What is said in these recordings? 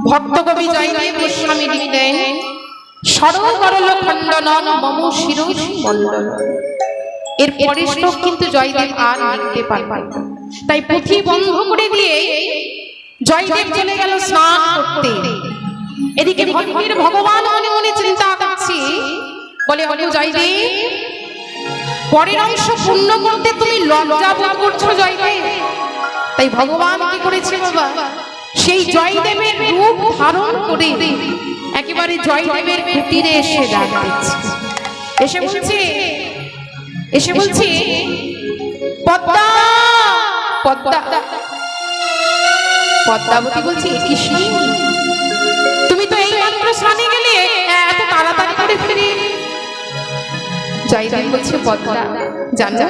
ভক্তকবি জয়দেব গোস্বামী লিখলেন, সরগরল খণ্ডনম মম শিরোষি মণ্ডল। এর পরের শ্লোক কিন্তু জয়দেব আর লিখতে পারবেন না, তাই পুঁথি বন্ধ করে দিয়ে জয়দেব চলে গেল স্নান করতে। এদিকে ভক্তির ভগবান মনে মনে চিন্তা করছে, বলে বলে জয়দেব, পরের অংশ পূর্ণ করতে তুমি লজ্জা বোধ করছো জয়দেব। তাই ভগবান কি করেছে বাবা, সেই জয়দেবের রূপ ধারণ করে একেবারে জয়দেবের কুটিরে এসে ডাক দিচ্ছে। এসে বলছে পদ্মা পদ্মা। পদ্মাবতী বলছে, কি তুমি তো এই মাত্র স্নানে গেলে, এত তাড়াতাড়ি করে ফিরে? জয়দেব বলছে, পদ্মা জানো,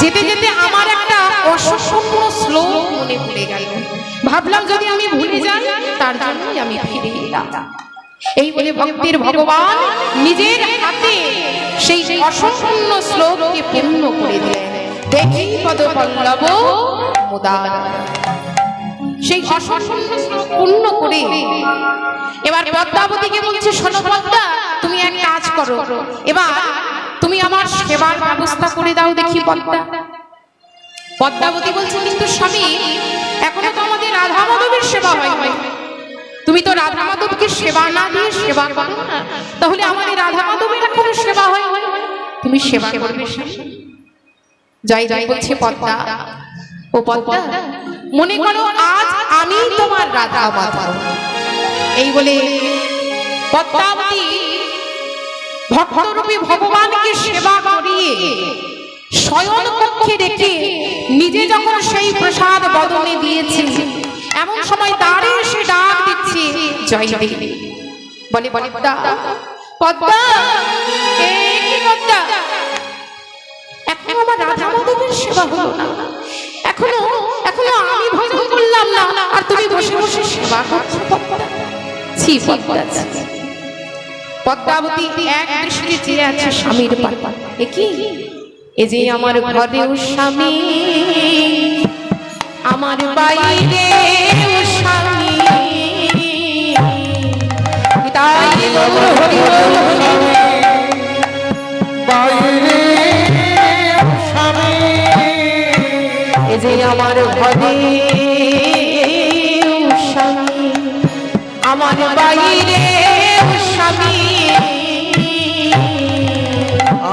যেতে যেতে আমার একটা অসম্পূর্ণ শ্লোক মনে পড়ে গেল, ভাবলাম যদি আমি ভুলে যাই, তার জন্যই আমি ফিরে এলাম। এই বলে ভক্তির ভগবান নিজের হাতে সেই অসম্পূর্ণ শ্লোককে পূর্ণ করে দিলেন। দেখি পদ পল্লব মুদার, সেই অসম্পূর্ণ শ্লোক পূর্ণ করে এবার পদ্মাবতীকে বলছে, শোনো পদ্মা, তুমি এক কাজ করো, এবার তুমি আমার সেবার ব্যবস্থা করে দাও দেখি পদ্মা। পদ্মাবতী বলছে, কিন্তু স্বামী, এখনো তো আমাদের রাধা মাধবের সেবা হয়, তুমি তো রাধা মাধবকে সেবা না দিয়ে সেবা করো না, তাহলে আমাদের রাধা মাধবের এখনো সেবা হয়, তুমি সেবা করবে। জয়দেব বলছে, পদ্মা, ও পদ্মা, মনে করো আজ আমি তোমার রাধা মাধব। এই বলে পদ্মাবতী ভক্তরূপী ভগবানকে সেবা করিয়ে শয়ন কক্ষে রেখে নিজে যখন সেই প্রসাদ বদনে দিয়েছে, এমন সময় দ্বারে এসে ডাক দিচ্ছে জয়দেব। বলে পদ্মা, পদ্মা, কি পদ্মা, এখন আমার রাধা মাধবের সেবা হলো না, এখনো আমি ভজন করলাম না, আর তুমি বসে বসে সেবা করছো পদ্মা। ছি পদ্মা। পদ্মাবতী এক দৃষ্টি চেয়ে আছে স্বামীর পানে। কি এ যে আমার ঘরেও স্বামী, আমার বাইরে স্বামী, তাই বাইরে স্বামী, এ যে আমার ঘরে স্বামী, আমার বাইরে স্বামী,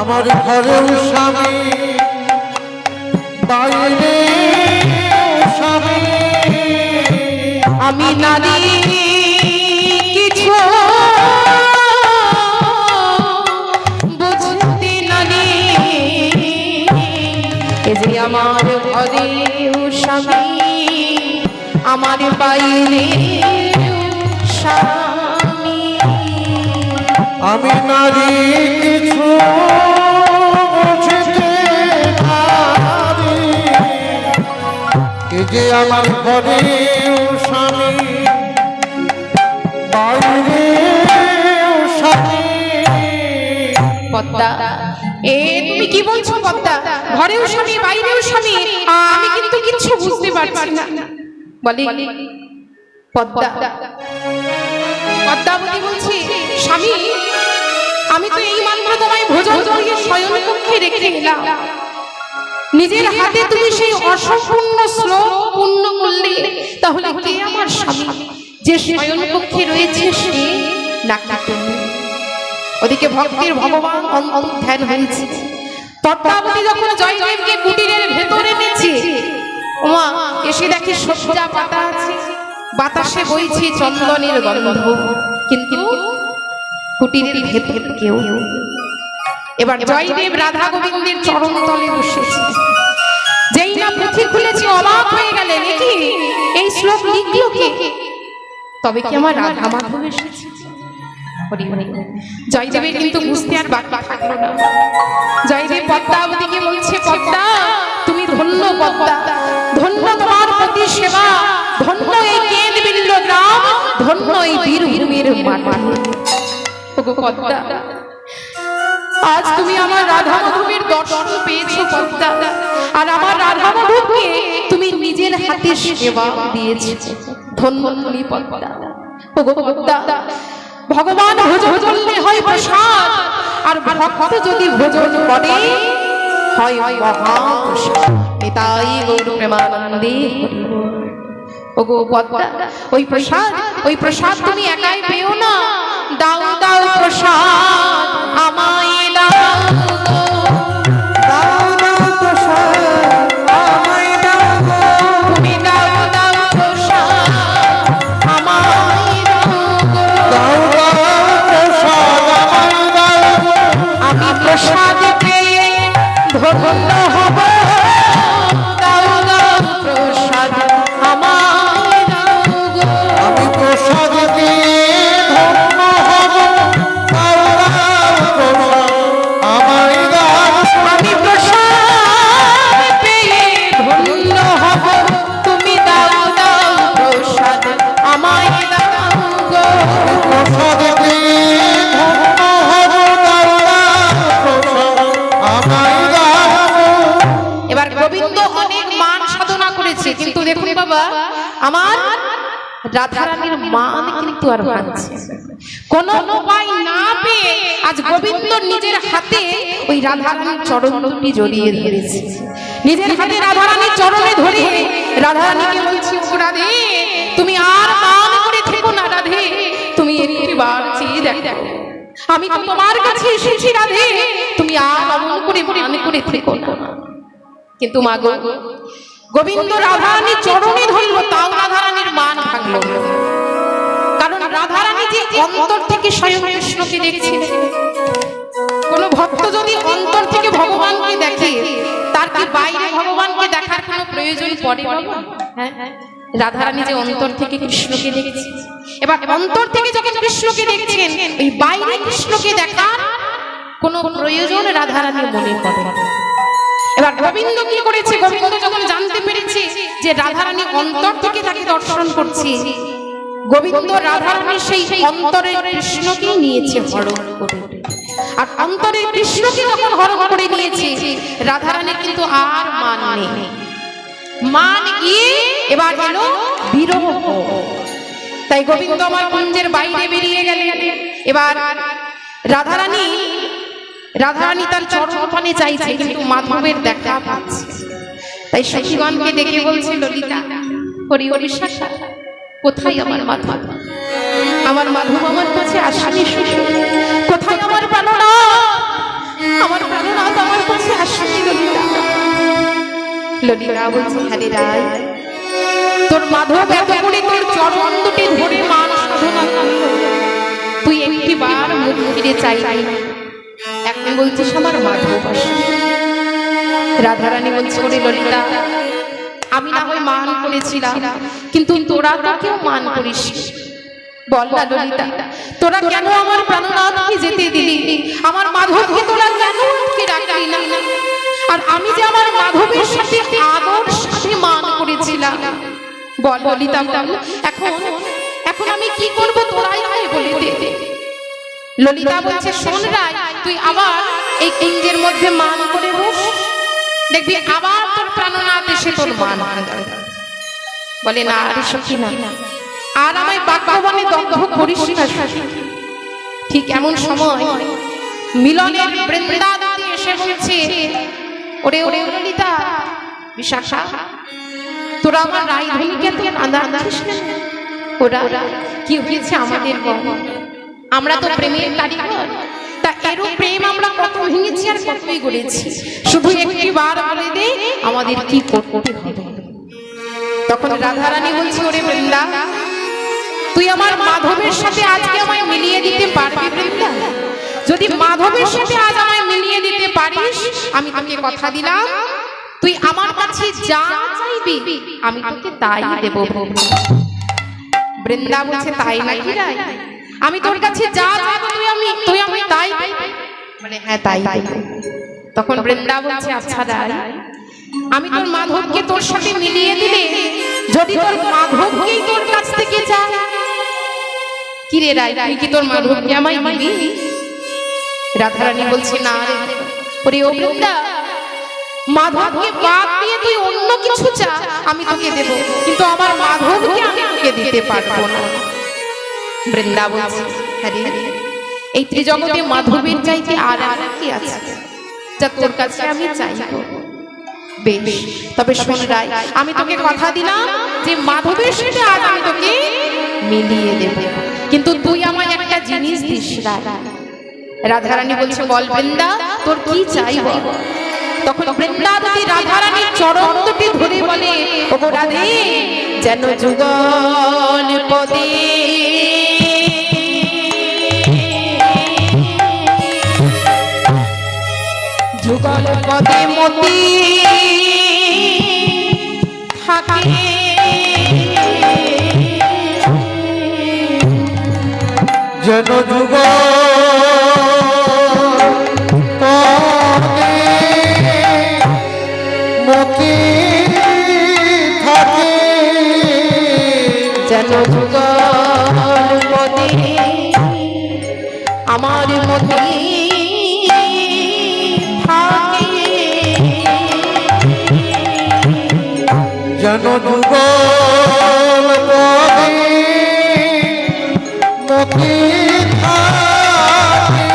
আমার ঘরেও স্বামী, বাইরে স্বামী, আমি নারী কিছু বুঝতে নারী, এ যে আমার ঘরেও স্বামী, আমার বাইরে স্বামী, আমি নারী কিছু বুঝতে পারি, এ যে আমার ঘরে স্বামী, বাইরে স্বামী। পদ্মা, তুমি কি বলছো পদ্মা, ঘরেও স্বামী বাইরেও স্বামী, আমি কিন্তু কিছু বুঝতে পারছি না। বলে পদ্মা, পদ্মাবতী বলছি, স্বামী, আমি তো এই মাত্র তোমায় ভোজন করিয়ে শয়ন কক্ষে রেখে এলাম, নিজের হাতে তুমি সেই অসম্পূর্ণ শ্লোক পূর্ণ করলে, তাহলে কে আমার স্বামী? যে শয়ন কক্ষে রয়েছে সে নাকি তুমি? ওদিকে ভক্তির ভগবান অন্তর্ধান হয়েছে। পদ্মাবতী যখন জয়দেবকে কুটিরের ভেতরে নিচ্ছে, ওমা এসে দেখে সজ্জা পাতা আছে, বাতাসে বইছে চন্দনের গন্ধ, কিন্তু কুটিরের ভেতর কেউ। এবার জয়দেব রাধা গোবিন্দের চরণ তলে বসেছে। যেই না পুঁথি খুলেছে, অবাক হয়ে গেলেন, কি এই শ্লোক লিখলো কে? তবে কি আমার রাধা মাধব এসেছে? জয়দেবের কিন্তু বুঝতে আর বাকি থাকলো না। জয়দেব পদ্মাবতীকে বলছে, পদ্মা, তুমি ধন্য পদ্মা, ধন্য তোমার প্রতি সেবা, ধন্য এই কেন্দ্রবিল্ল গ্রাম, ধন্য এই বীরভূমির মাটি। পদ্মা, আজ তুমি আমার রাধা মাধবের দর্শন পেয়েছো পদ্মা, আর আমার রাধা মাধবকে তুমি নিজের হাতে সেবা দিয়েছো। ধন্য তুমি পদ্মা। ওগো পদ্মা, ভগবান ভোজন করলে হয় প্রসাদ, আর ভক্ত যদি ভোজন করে হয় মহাপ্রসাদ। নিতাই গৌর প্রেমানন্দে হরি বল। ওগো পদ্মা, ওই প্রসাদ তুমি একাই পেও না, দাও দাও প্রসাদ আমায় দাও গো। দাও দাও প্রসাদ আমায় দাও গো। তুমি দাও দাও প্রসাদ আমায় দাও গো। দাও দাও প্রসাদ আমায় দাও গো। আমি প্রসাদ পেয়ে ধন্য হব, দাও দাও প্রসাদ আমায় দাও গো। আমি প্রসাদ দিয়ে ধন্য হব, দাও দাও প্রসাদ আমায় দাও গো। আমি প্রসাদ পেয়ে ধন্য হব, তুমি দাও দাও প্রসাদ আমায় দাও গো। প্রসাদ দিয়ে ধন্য হব, দাও দাও প্রসাদ আমায় দাও গো। এবার গোবিন্দ অনেক মান সাধনা করেছে, কিন্তু দেখুন বাবা, আমার রাধারানীর মান কিন্তু আর ভাঙছে না। কোন উপায় না পেয়ে আজ গোবিন্দ নিজের হাতে ওই রাধারানীর চরণ দুটি জড়িয়ে ধরেছে। নিজের হাতে রাধারানীর চরণে ধরে রাধারানীকে বলছি, ও রাধে, তুমি আর মান করে থেকো না রাধে, তুমি একবার চেয়ে দেখো, আমি তো তোমার কাছে এসেছি রাধে, তুমি আর অমন করে মান করে থেকো না। কিন্তু মাগো, গোবিন্দ রাধারানীর চরণে ধরল, তাও রাধারানীর মান ভাঙল না। কারণ রাধারানী যে অন্তর থেকে স্বয়ং কৃষ্ণকে দেখছিলেন। কোন ভক্ত যদি অন্তর থেকে ভগবানকে দেখে, তার কি বাইরে ভগবানকে দেখার কোনো প্রয়োজন পড়ে বাবা? হ্যাঁ, রাধারানী যে অন্তর থেকে কৃষ্ণকে দেখছে, এবার অন্তর থেকে যখন কৃষ্ণকে দেখছেন, ওই বাইরে কৃষ্ণকে দেখার কোনো প্রয়োজন রাধারানীর মনে করে না। এবার গোবিন্দ কি করেছে, গোবিন্দ যখন জানতে পেরেছে যে রাধারানী অন্তর থেকে তাকে দর্শন করছে, গোবিন্দ রাধারানীর সেই অন্তরের কৃষ্ণকেই নিয়েছে হরণ করে। আর অন্তরের কৃষ্ণকে যখন হরণ করে নিয়েছে, রাধারানীর কিন্তু আর মান নেই। মান গিয়ে এবার এলো বিরহ। তাই গোবিন্দ আমার কুঞ্জের বাইরে বেরিয়ে গেলেন। এবার রাধারানী তার চরণ পানে চাইছে, কিন্তু মাধবের দেখা পাচ্ছে। তাই সখীগণকে ডেকে বলছে, ললিতা, হরি হরি শাখা, কোথায় আমার মাধব? আমার মাধব আমার কাছে আসেনি, কোথায় আমার প্রাণনাথ? আমার প্রাণনাথ আমার কাছে আসেনি ললিতা। ললিতা বলছে, হ্যাঁ রায়, তোর মাধব এত করে তোর চরণ দুটি ধরে মান সাধনা করলো, তুই একটিবার মুখ ফিরে চাইলি, এখন বলছিস আমার মাধব আসে। রাধারানী বলছে, ওরে ললিতা, আমি না হয় মান করেছিলাম, কিন্তু তোরা তো কেউ মান করিস। বল না ললিতা, তোরা কেন আমার প্রাণনাথকে যেতে দিলি? আমার মাধবকে তোরা কেন আটকে রাখলি না? আর আমি যে আমার মাধবের সাথে আদর সাথে মান করেছিলাম, বল ললিতা বল, এখন আমি কি করব, তোরাই হয় বলে দে। ললিতা বলছে, শোন রায়, তুই আবার এই কুঞ্জের মধ্যে মান করে বস, দেখবি আবার তোর প্রাণনাথ এসে তোর মান ভাঙবে। বলে, না রে সখী, না, আর আমায় বাক্যবাণে দগ্ধ করিস না। ঠিক এমন সময় মিলনের বৃন্দাবনে এসে বলছে, ওরে ওরে ললিতা, বিশাখা, তোরা আমার রায়ধনীকে তুই আন্দাজ না? ওরা কি হয়েছে আমাদের বল, আমরা তো প্রেমের কারিগর, তা এরও প্রেম আমরা কত ভেঙেছি আর কতই গড়েছি, শুধু একটি বার বলে দে আমাদের কি করতে হবে। তখন রাধারানী বলছে, ওরে বৃন্দা, তুই আমার মাধবের সাথে আজকে আমায় মিলিয়ে দিতে পারবি বৃন্দা? যদি মাধবের সাথে আজ আমায় মিলিয়ে দিতে পারিস, আমি তোকে কথা দিলাম, তুই আমার কাছে যা চাইবি আমি তোকে তাই দেব। বৃন্দা বলছে, তাই নাকি রায়? আমি তোর কাছে যা চাইবো তুই আমি তাই? মানে হ্যাঁ তাই। তখন বৃন্দা বলছে, আচ্ছা রায়, আমি তোর মাধবকে তোর সাথে মিলিয়ে দিলে যদি তোর মাধবকেই তোর কাছ থেকে চাই, কি রে রায়, তুই কি তোর মাধবকে আমায় দিবি? রাধারানী বলছে, না রে, ওরে ও বৃন্দা, মাধবকে বাদ দিয়ে তুই অন্য কিছু চা, আমি তোকে দেব, কিন্তু আমার মাধবকে আমি তোকে দিতে পারবো না। বৃন্দা বলছে, আরে এই ত্রিজগতে মাধবের চাইতে আর কি আছে যা তোর কাছে আমি চাইবো? বেশ, তবে শোন রায়, আমি তোকে কথা দিলাম যে মাধবের সাথে আজ আমি তোকে মিলিয়ে দেব, কিন্তু তুই আমায় একটা জিনিস দিস রায়। রাধারানী বলছে, বল বৃন্দা, তোর কি চাইব? তখন বৃন্দা যদি রাধারানীর চরণ দুটি ধরে বলে, ওগো রাধে, যেন যুগল পদে যুগল পদে মতি থাকে, যেন যুগ মতি থাকে, যেন যুগল পদে আমার মতি থাকে, যেন যুগল পদে মতি থাকে।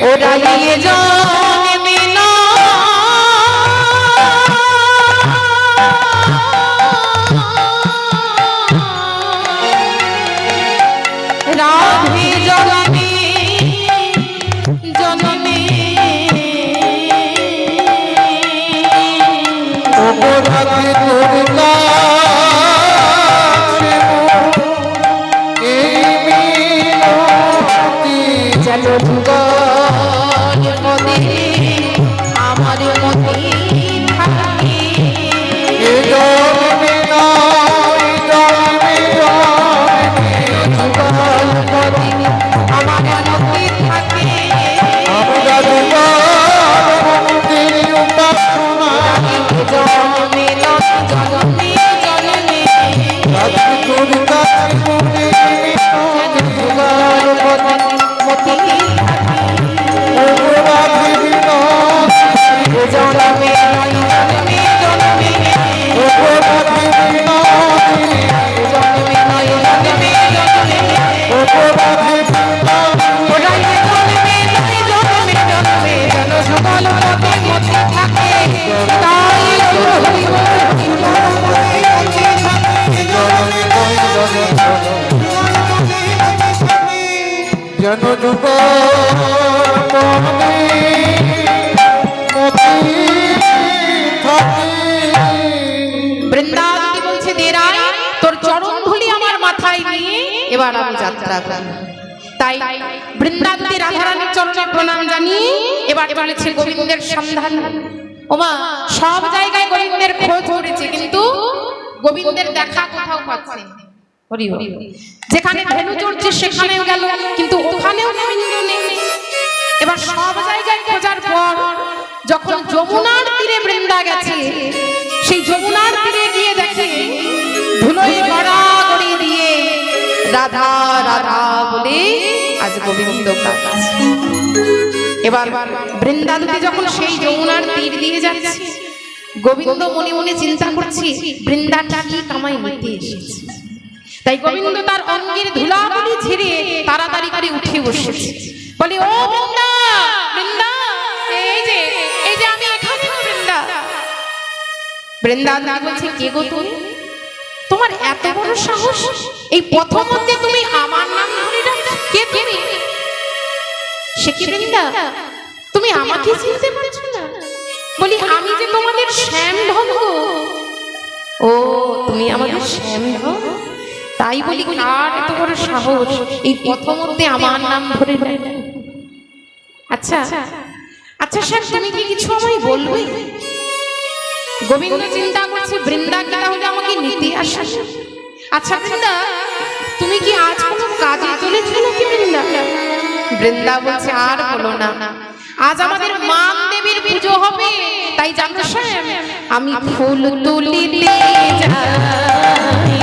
ওরা নিয়ে জন্মে না রাধে জন্মে জন্মে অপরাধী দুর্গা যেন যুগল পদে আমার মতি থাকে, যুগল পদে আমার মতি থাকে, জন্মে না জন্মে জন্মে যুগল পদে মতি জন্মে জন্মে জন্মে জন্মে নয় জন্মে জন্মে ওরাই জন্মে নয় জন্মে জন্মে যেন যুগল পদে মতি থাকে, তাই যেন যুগ বৃন্দাবতী বলছে, দেরাই তোর চরণ ধুলি আমার মাথায় নিয়ে এবার আমি যাত্রা করি। তাই বৃন্দাবতী রাধারানীর চরণে প্রণাম জানিয়ে এবার চলেছে গোবিন্দের সন্ধান। ওমা, সব জায়গায় গোবিন্দের খোঁজ করেছে, কিন্তু গোবিন্দের দেখা কোথাও পাচ্ছে না। হরি হরি, যেখানে ধেনু চড়ছে সেখানেও গেল, কিন্তু ওখানেও গোবিন্দ নেই। এবার সব জায়গায় খোঁজার পর যখন যমুনার তীরে বৃন্দা গেছে, সেই যমুনার তীরে গিয়ে দেখে ধুলোয় গড়াগড়ি দিয়ে রাধা রাধা বলে আজ গোবিন্দ কাঁদছে। এবার বৃন্দাবতী যখন সেই যমুনার তীর দিয়ে যাচ্ছে, গোবিন্দ মনে মনে চিন্তা করছে, বৃন্দাটা কি কামাই নিতে এসেছে। তাই গোবিন্দ তার অঙ্গের ধুলাবালি ঝেড়ে তাড়াতাড়ি করে উঠে বসেছে, বলে, ও বৃন্দা, বৃন্দা, এই যে আমি এখানে বৃন্দা। বৃন্দা বলছে, কে গো তুমি? তোমার এত বড় সাহস, এই প্রথমতে তুমি আমার নাম ধরে ডাকছো, কে তুমি? সে কি বৃন্দা, তুমি আমাকে চিনতে পারছো না? বলি, আমি যে তোমাদের শ্যাম ভঙ্গ। ও, তুমি আমাদের শ্যাম ভঙ্গ? তাই বলি, কার এত বড় সাহস এই প্রথমতে আমার নাম ধরে ডাকছো? আচ্ছা আচ্ছা স্যার, তুমি কি কিছু আমায় বলবে? গোবিন্দ চিন্তা করছে, বৃন্দা কি তাহলে আমাকে নিতে আসে? আচ্ছা বৃন্দা, তুমি কি আজ কোনো কাজে চলেছো নাকি বৃন্দা? বৃন্দা বলছে, আর বলো না, আজ আমাদের মান দেবীর পুজো হবে, তাই জানো স্যার, আমি ফুল তুলিতে যাই, আমি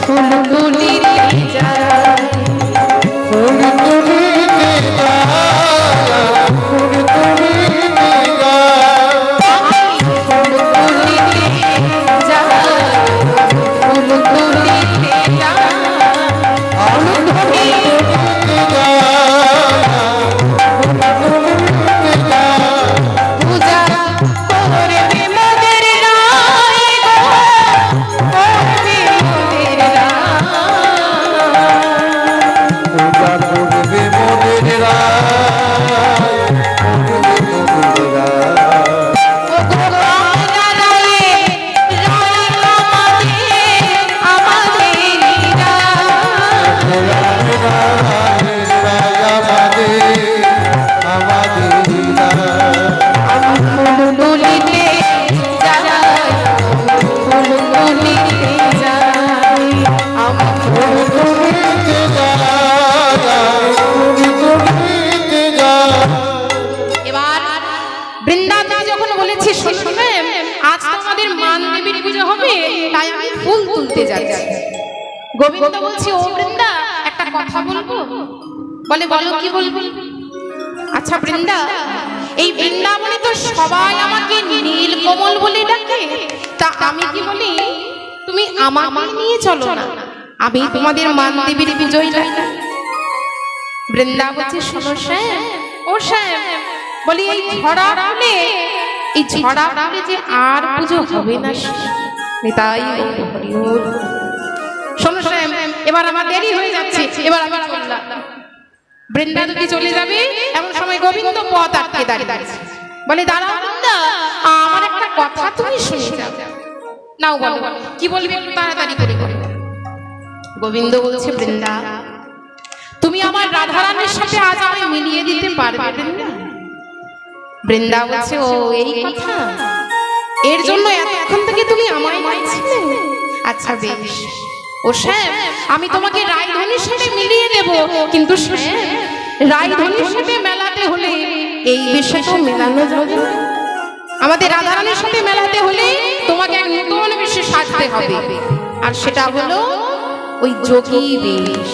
ফুল তুলিতে যাই, ফুল তুলিতে যাই, ফুল তুলিতে যাই। গোবিন্দ বলছি, ও বৃন্দা একটা কথা বলবো। বলে, বলো, কি বলবি? আচ্ছা বৃন্দা, এই বৃন্দাবনে তো সবাই আমাকে নীলকমল বলে ডাকে, তা আমি কি বলি? তুমি আমাকে নিয়ে চলো না, আমি তোমাদের মান দেবীর পুজোই ডাকি। বৃন্দা বলছে, শোনো শ্যাম, ও শ্যাম, বলি এই ঝড়া ফুলে যে আর পুজো হবে না। তাই শোনো শ্যাম, এবার আমার দেরি হয়ে যাচ্ছে, এবার আমি চললাম। বৃন্দা যদি চলে যাবে, এমন সময় গোবিন্দ পথ আটকে দাঁড়িয়ে বলে, দাঁড়াও বৃন্দা, আমার একটা কথা তুমি শুনে যাও। নাও বলো, কি বলবি একটু তাড়াতাড়ি করে। গোবিন্দ বলছে, বৃন্দা তুমি আমার রাধারানীর সাথে আজ আমায় মিলিয়ে দিতে পারবে বৃন্দা? বৃন্দা বলছে, ও এই কথা, এর জন্য এতক্ষণ থেকে তুমি আমায় মানছিলে? আচ্ছা বেশ, ও শ্যাম, আমি তোমাকে রায়ধনীর সাথে মিলিয়ে দেব, কিন্তু শ্যাম, রায়ধনীর সাথে মেলাতে হলে এই বিষয়ে তো মেলানো যাবে না। আমাদের রাধারানীর সাথে মেলাতে হলে তোমাকে এক নতুন বেশে সাজতে হবে, আর সেটা হলো ওই যোগী বেশ।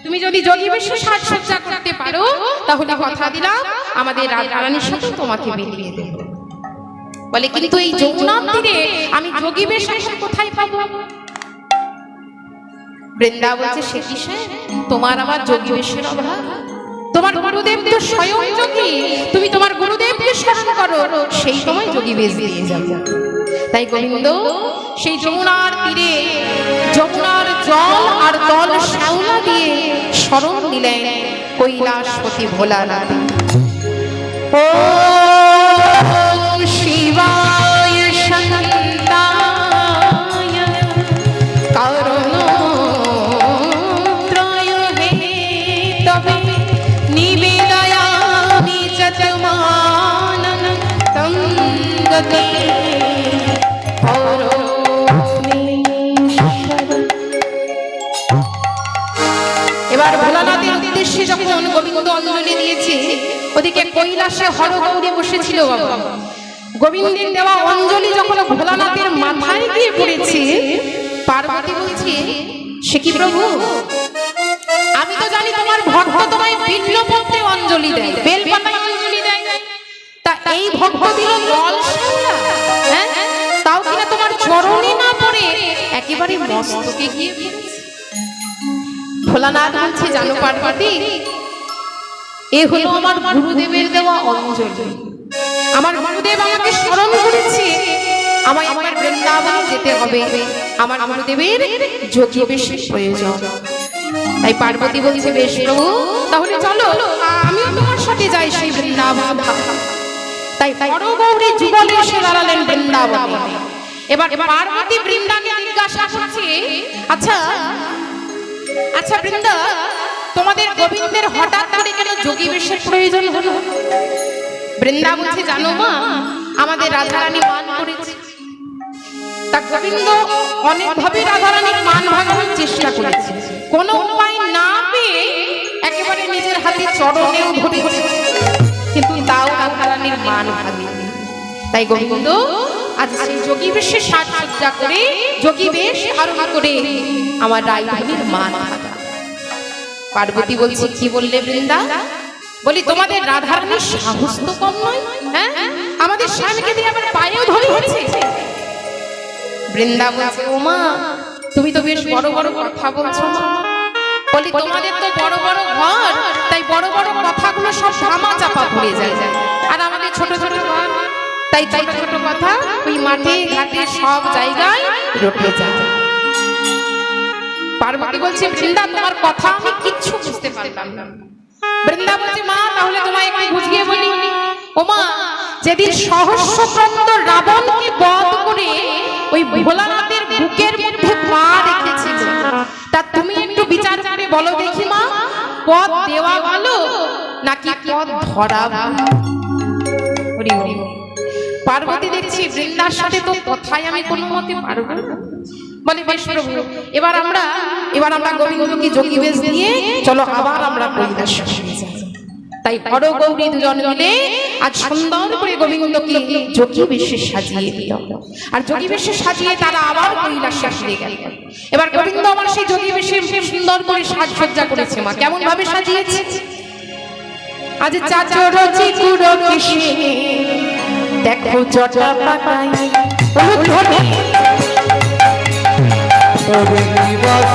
তুমি যদি যোগী বেশে সাজসজ্জা করতে পারো, তাহলে কথা দিলাম আমাদের রাধারানীর সাথে তোমাকে মিলিয়ে দেব। বলে, কিন্তু এই যমুনার তীরে আমি যোগী বেশ কোথায় পাবো? বৃন্দা বলছে, সে কিসে তোমার আমার যোগী বেশের অভাব? তোমার গুরুদেব তো স্বয়ং যোগী, তুমি তোমার গুরুদেবকে স্মরণ করো, সেই সময় যোগী বেশ দিয়ে যাবে। তাই গোবিন্দ সেই যমুনার তীরে যমুনার জল আর তল শ্যাওলা দিয়ে স্মরণ দিলেন কৈলাসপতি ভোলানাথ। ওম শিবায় শান্তায় করুণাত্রয় হে তবে নিবেদয়ামি চতমানং তং গতে। এবার ভোলানাথের উদ্দেশ্যে যখন গোবিন্দ অঞ্জলি দিয়েছে, ওদিকে কৈলাসে হরগৌরী বসেছিল বাবা। গোবিন্দের দেওয়া অঞ্জলি যখন ভোলানাথের মাথায় গিয়ে পড়েছে, পার্বতী বলছে, সে কি প্রভু, আমি তো জানি তোমার ভক্ত তোমায় বিল্বপত্রে অঞ্জলি দেয়, বেলপাতায় অঞ্জলি দেয়, তা এই ভক্ত দিল জল শ্যাওলা, হ্যাঁ, তাও কিনা তোমার চরণে না পড়ে একেবারে মস্তকে গিয়ে পড়েছে। ভোলানাথ বলছে, জানো পার্বতী, এ হলো আমার গুরুদেবের দেওয়া অঞ্জলি। আমার গুরুদেব আমাকে স্মরণ করেছে, আমায় আমার বৃন্দাবনে যেতে হবে, আমার গুরুদেবের যোগী বেশের প্রয়োজন। তাই পার্বতী বলছে, বেশ প্রভু, তাহলে চলো আমিও তোমার সাথে যাই সেই বৃন্দাবন। তাই হরগৌরী যুগলে এসে দাঁড়ালেন বৃন্দাবনে। এবার পার্বতী বৃন্দাকে জিজ্ঞাসা করছে, আচ্ছা আচ্ছা বৃন্দা, তোমাদের গোবিন্দের হঠাৎ করে কেন যোগী বেশের প্রয়োজন হলো? বৃন্দা বলছে, জানো মা, আমাদের রাধারানী মান করেছে, তা গোবিন্দ অনেকভাবে রাধারানীর মান ভাঙানোর চেষ্টা করেছে, কোনো উপায় না পেয়ে একেবারে নিজের হাতে চরণেও ধরেছে, কিন্তু তাও রাধারানীর মান ভাঙেনি। তাই গোবিন্দ আজ সেই যোগী বেশে সাজসজ্জা করে, যোগী বেশ ধারণ করে আমার রায়ধনীর মান ভাঙা। পার্বতী বলছে, কি বললে বৃন্দা? বলি, তোমাদের রাধারানীর সাহস তো কম নয়, হ্যাঁ, আমাদের স্বামীকে দিয়ে আবার পায়েও ধরে হচ্ছে। বৃন্দা বলছে, ও মা, তুমি তো বেশ বড় বড় কথা বলছো মা। বলি, তোমাদের তো বড় বড় ঘর, তাই বড় বড় কথাগুলো সব ধামা চাপা পড়ে যায়, আর আমাদের ছোট ছোট ঘর, তাই ছোট ছোট কথা ওই মাঠে ঘাটে সব জায়গায় রটে যায়। পার্বতী বলছে, বৃন্দা, তোমার কথা আমি কিচ্ছু বুঝতে পারলাম না। বৃন্দা বলছে, মা, তাহলে তোমায় একটু বুঝিয়ে বলি। ও মা, যেদিন সহস্রচন্দ্র রাবণকে বধ করে ওই ভোলানাথের বুকের মধ্যে পা রেখেছিল, তা তুমি একটু বিচার করে বলো দেখি মা, পদ দেওয়া ভালো নাকি পদ ধরা ভালো? পার্বতী দেখছি বৃন্দার সাথে তো কথাই আমি কোনো মতে পারবো না। বলে, বেশ প্রভু, এবার আমরা গোবিন্দকে যোগী বেশ দিয়ে চলো আবার আমরা কৈলাসে যাই। তাই হরগৌরী দুজন মিলে আজ সুন্দর করে গোবিন্দকে যোগী বেশে সাজিয়ে দিল। আর যোগী বেশে সাজিয়ে তারা আবার কৈলাসে ফিরে গেল। এবার গোবিন্দ আমার সেই যোগী বেশে সুন্দর করে সাজসজ্জা করেছে। মা কেমন ভাবে সাজিয়েছে? আজ চাচর চিকুরো কিসে দেখো জটা পাতায় তবে নিবাস